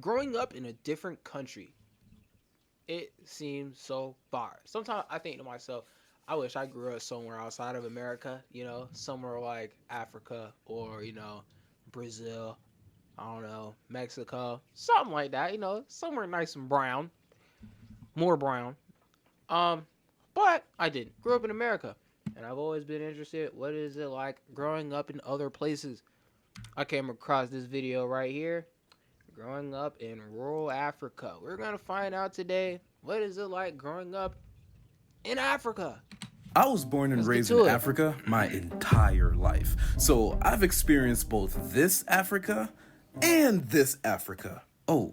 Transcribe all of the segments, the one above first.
Growing up in a different country, it seems so far. Sometimes I think to myself, I wish I grew up somewhere outside of America, somewhere like Africa or, Brazil, I don't know, Mexico, something like that, somewhere nice and brown, more brown. Um, but I didn't. Grew up in America, and I've always been interested. What is it like growing up in other places? I came across this video right here. Growing up in rural Africa. We're gonna find out today. What is it like growing up in Africa? I was born and Let's get raised in to it. Africa my entire life. So I've experienced both this Africa and this Africa. Oh,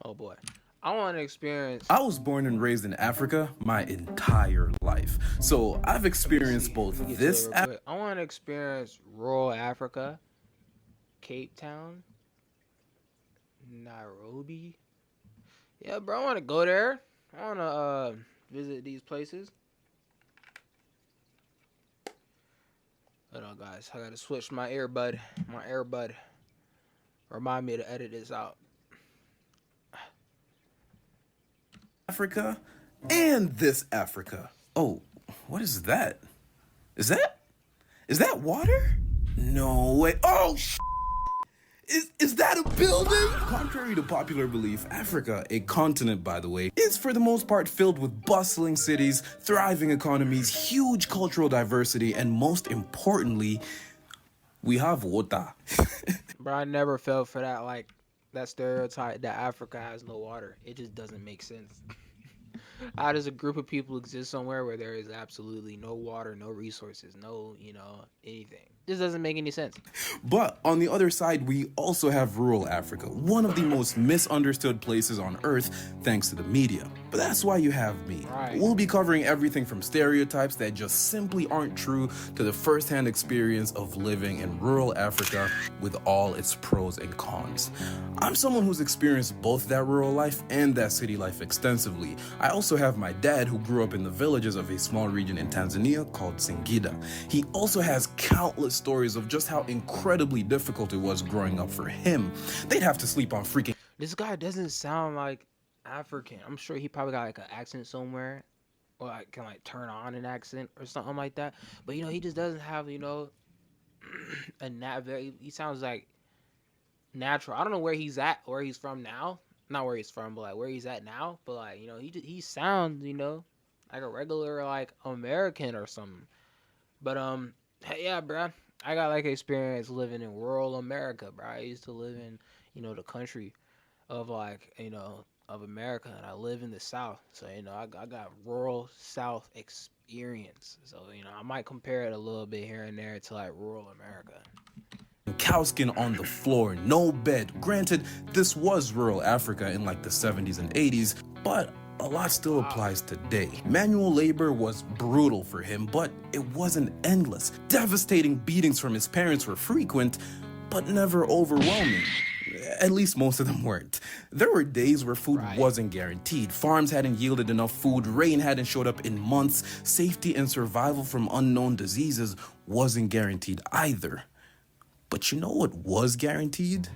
Oh boy, I want to experience. I was born and raised in Africa my entire life. So I've experienced both Let me get to it this real quick. I want to experience rural Africa, Cape Town, Nairobi. Yeah, bro, I want to go there. I want to visit these places. Hold on, guys. I gotta switch my earbud. My earbud. Remind me to edit this out. Africa and this Africa. Oh, what is that? Is that water? No way. Oh, Is that a building? Contrary to popular belief, Africa, a continent by the way, is for the most part filled with bustling cities, thriving economies, huge cultural diversity, and most importantly, we have water. Bro, I never fell for that, like, that stereotype that Africa has no water. It just doesn't make sense. How does a group of people exist somewhere where there is absolutely no water, no resources, no, anything? This doesn't make any sense. But on the other side, we also have rural Africa, one of the most misunderstood places on earth thanks to the media. But that's why you have me. Right. We'll be covering everything from stereotypes that just simply aren't true to the first-hand experience of living in rural Africa with all its pros and cons. I'm someone who's experienced both that rural life and that city life extensively. I also have my dad who grew up in the villages of a small region in Tanzania called Singida. He also has countless stories of just how incredibly difficult it was growing up for him. They'd have to sleep on freaking. This guy doesn't sound like African. I'm sure he probably got like an accent somewhere, or like can like turn on an accent or something like that. But he just doesn't have he sounds like natural. I don't know where he's at, where he's from now. Not where he's from, but like where he's at now. But like he sounds like a regular like American or something. But yeah, bro, I got like experience living in rural America, bro. I used to live in the country of like of America, and I live in the South. So I got rural South experience. So I might compare it a little bit here and there to like rural America. Cow skin on the floor, no bed. Granted, this was rural Africa in like the 70s and 80s, but a lot still applies today. Manual labor was brutal for him, but it wasn't endless. Devastating beatings from his parents were frequent, but never overwhelming. At least most of them weren't. There were days where food wasn't guaranteed. Farms hadn't yielded enough food, rain hadn't showed up in months, safety and survival from unknown diseases wasn't guaranteed either. But you know what was guaranteed?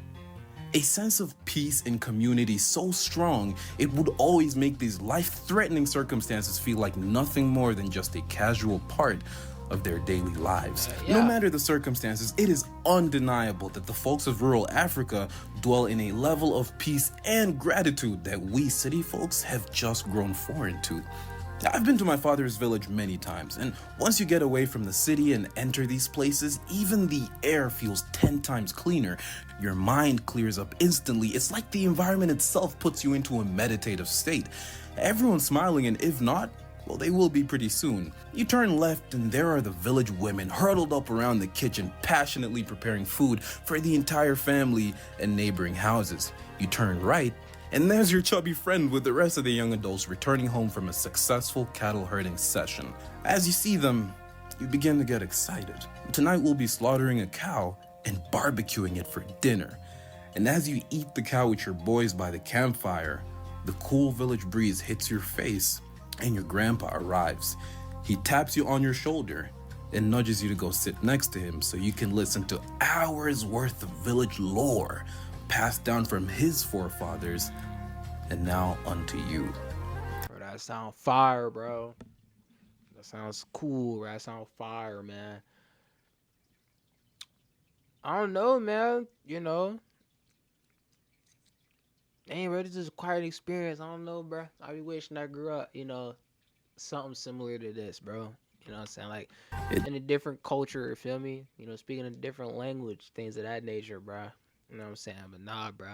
A sense of peace and community so strong, it would always make these life-threatening circumstances feel like nothing more than just a casual part of their daily lives. No matter the circumstances, it is undeniable that the folks of rural Africa dwell in a level of peace and gratitude that we city folks have just grown foreign to. I've been to my father's village many times, and once you get away from the city and enter these places, even the air feels 10 times cleaner. Your mind clears up instantly. It's like the environment itself puts you into a meditative state. Everyone's smiling, and if not, well, they will be pretty soon. You turn left and there are the village women huddled up around the kitchen, passionately preparing food for the entire family and neighboring houses. You turn right, and there's your chubby friend with the rest of the young adults returning home from a successful cattle herding session. As you see them, you begin to get excited. Tonight we'll be slaughtering a cow and barbecuing it for dinner. And as you eat the cow with your boys by the campfire, the cool village breeze hits your face and your grandpa arrives. He taps you on your shoulder and nudges you to go sit next to him so you can listen to hours worth of village lore passed down from his forefathers and now unto you. Bro, that sound fire, bro. That sounds cool. That sound fire, man. I don't know, man. Ain't ready to just quite experience. I don't know, bro. I be wishing I grew up, something similar to this, bro. You know what I'm saying? Like in a different culture, you feel me? Speaking a different language, things of that nature, bro. You know what I'm saying? But nah, bro.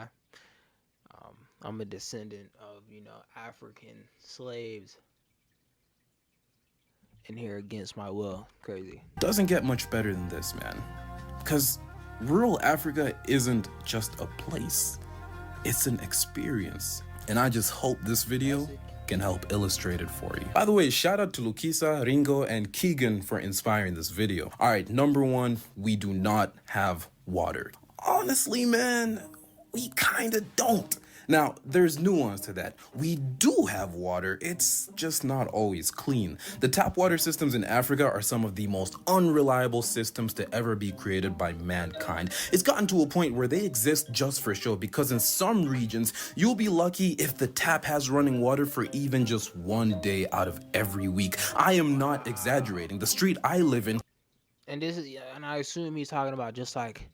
I'm a descendant of, African slaves in here against my will. Crazy. Doesn't get much better than this, man. Because rural Africa isn't just a place. It's an experience. And I just hope this video can help illustrate it for you. By the way, shout out to Lukisa, Ringo, and Keegan for inspiring this video. All right, number one, we do not have water. Honestly, man, we kind of don't. Now, there's nuance to that. We do have water, it's just not always clean. The tap water systems in Africa are some of the most unreliable systems to ever be created by mankind. It's gotten to a point where they exist just for show, because in some regions, you'll be lucky if the tap has running water for even just one day out of every week. I am not exaggerating. The street I live in, and I assume he's talking about just like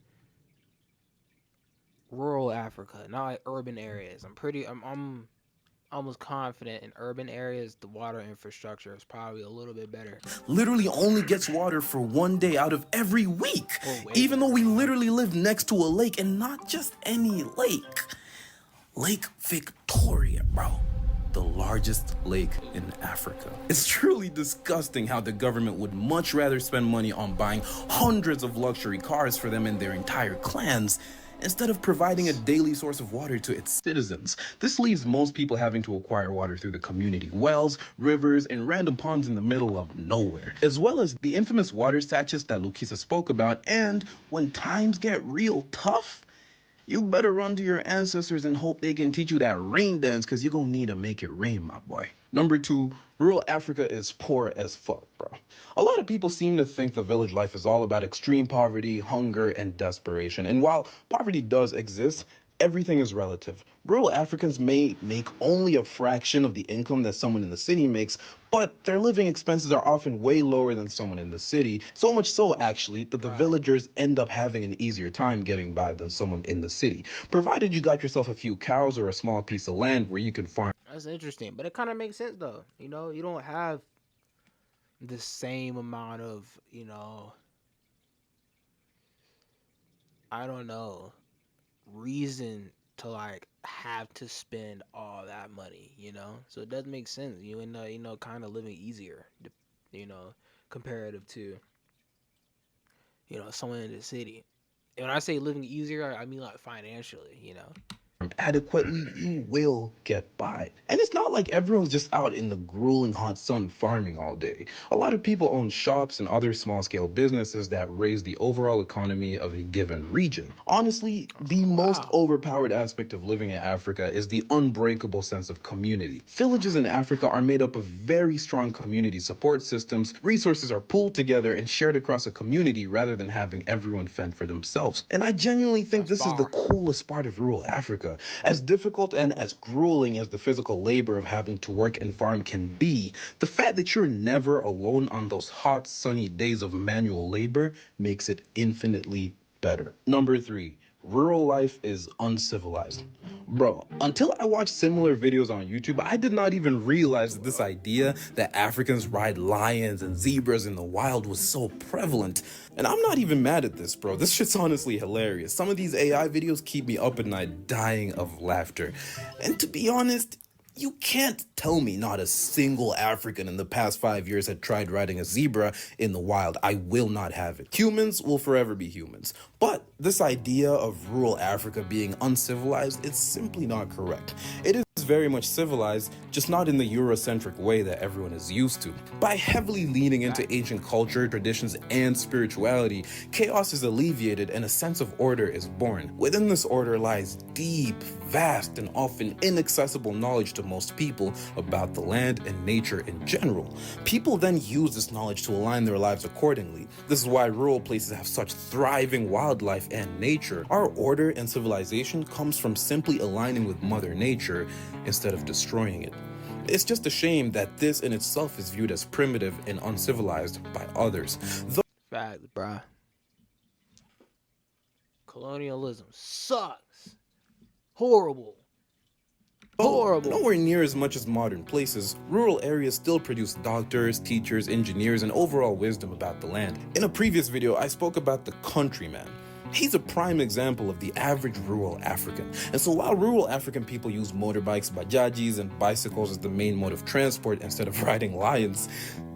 rural Africa, not like urban areas. I'm almost confident in urban areas the water infrastructure is probably a little bit better. Literally only gets water for one day out of every week, even though we literally live next to a lake, and not just any lake. Lake Victoria, bro. The largest lake in Africa. It's truly disgusting how the government would much rather spend money on buying hundreds of luxury cars for them and their entire clans, instead of providing a daily source of water to its citizens. This leaves most people having to acquire water through the community wells, rivers, and random ponds in the middle of nowhere, as well as the infamous water sachets that Lukisa spoke about. And when times get real tough, you better run to your ancestors and hope they can teach you that rain dance, because you're gonna need to make it rain, my boy. Number two, rural Africa is poor as fuck, bro. A lot of people seem to think the village life is all about extreme poverty, hunger, and desperation. And while poverty does exist, everything is relative. Rural Africans may make only a fraction of the income that someone in the city makes, but their living expenses are often way lower than someone in the city. So much so, actually, that the villagers end up having an easier time getting by than someone in the city, provided you got yourself a few cows or a small piece of land where you can farm. That's interesting, but it kind of makes sense though. You don't have the same amount of, I don't know, reason to like have to spend all that money, so it does make sense. You end up, kind of living easier, comparative to, someone in the city. And when I say living easier, I mean like financially, adequately, you will get by. And it's not like everyone's just out in the grueling hot sun farming all day. A lot of people own shops and other small-scale businesses that raise the overall economy of a given region. Honestly, the most overpowered aspect of living in Africa is the unbreakable sense of community. Villages in Africa are made up of very strong community support systems. Resources are pooled together and shared across a community rather than having everyone fend for themselves. And I genuinely think this is the coolest part of rural Africa. As difficult and as grueling as the physical labor of having to work and farm can be, the fact that you're never alone on those hot, sunny days of manual labor makes it infinitely better. Number three, rural life is uncivilized. Bro, until I watched similar videos on YouTube, I did not even realize that this idea that Africans ride lions and zebras in the wild was so prevalent. And I'm not even mad at this, bro. This shit's honestly hilarious. Some of these AI videos keep me up at night dying of laughter. And to be honest, you can't tell me not a single African in the past 5 years had tried riding a zebra in the wild. I will not have it. Humans will forever be humans. But this idea of rural Africa being uncivilized is simply not correct. It is very much civilized, just not in the Eurocentric way that everyone is used to. By heavily leaning into ancient culture, traditions, and spirituality, chaos is alleviated and a sense of order is born. Within this order lies deep, vast, and often inaccessible knowledge to most people about the land and nature in general. People then use this knowledge to align their lives accordingly. This is why rural places have such thriving wildlife and nature. Our order and civilization comes from simply aligning with Mother Nature instead of destroying it. It's just a shame that this in itself is viewed as primitive and uncivilized by others. Facts, bruh. Colonialism sucks. Horrible. Horrible. Nowhere near as much as modern places, rural areas still produce doctors, teachers, engineers, and overall wisdom about the land. In a previous video, I spoke about the countryman. He's a prime example of the average rural African. And so while rural African people use motorbikes, bajajis, and bicycles as the main mode of transport instead of riding lions,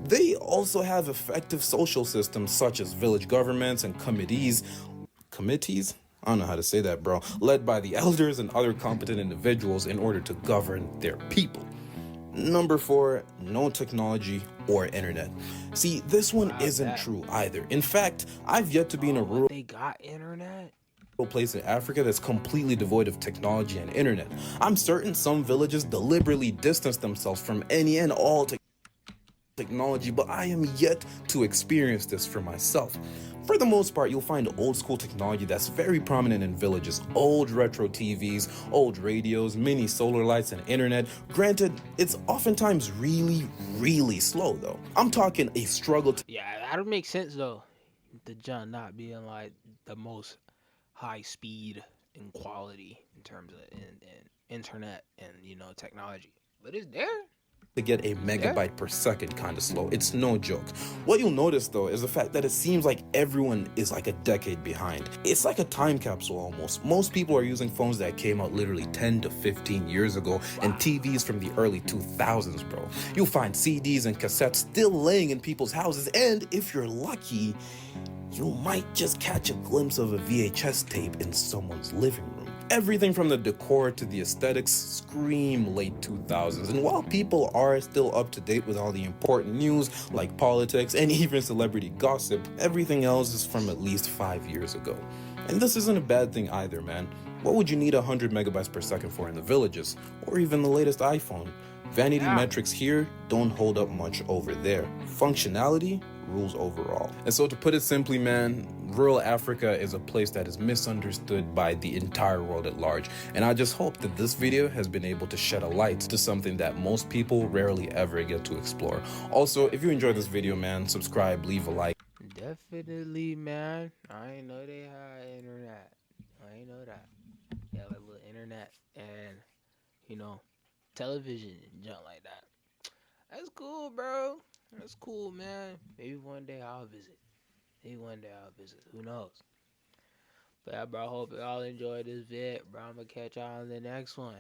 they also have effective social systems such as village governments and committees? I don't know how to say that, bro. Led by the elders and other competent individuals in order to govern their people. Number 4, no technology or internet. See, this one isn't true either. In fact, I've yet to be in a rural They got internet? place in Africa that's completely devoid of technology and internet. I'm certain some villages deliberately distance themselves from any and all technology, but I am yet to experience this for myself. For the most part, you'll find old school technology that's very prominent in villages. Old retro TVs, old radios, mini solar lights, and internet. Granted, it's oftentimes really slow though. I'm talking a struggle to Yeah, that would make sense though. The junk not being like the most high speed and quality in terms of internet and technology. But it's there. get a megabyte per second kind of slow. It's no joke. What you'll notice though is the fact that it seems like everyone is like a decade behind. It's like a time capsule almost. Most people are using phones that came out literally 10 to 15 years ago and TVs from the early 2000s, bro. You'll find CDs and cassettes still laying in people's houses, and if you're lucky, you might just catch a glimpse of a VHS tape in someone's living room. Everything from the decor to the aesthetics scream late 2000s, and while people are still up to date with all the important news like politics and even celebrity gossip, everything else is from at least 5 years ago. And this isn't a bad thing either, man. What would you need 100 megabytes per second for in the villages, or even the latest iPhone? Vanity metrics here don't hold up much over there. Functionality rules overall. And so to put it simply, man, rural Africa is a place that is misunderstood by the entire world at large. And I just hope that this video has been able to shed a light to something that most people rarely ever get to explore. Also, if you enjoyed this video, man, subscribe, leave a like. Definitely, man. I ain't know they had internet. I ain't know that. Yeah, like little internet and television and junk like that. That's cool, bro. That's cool, man. Maybe one day I'll visit. Who knows? But yeah, bro, I hope y'all enjoyed this vid, bro. I'm gonna catch y'all on the next one.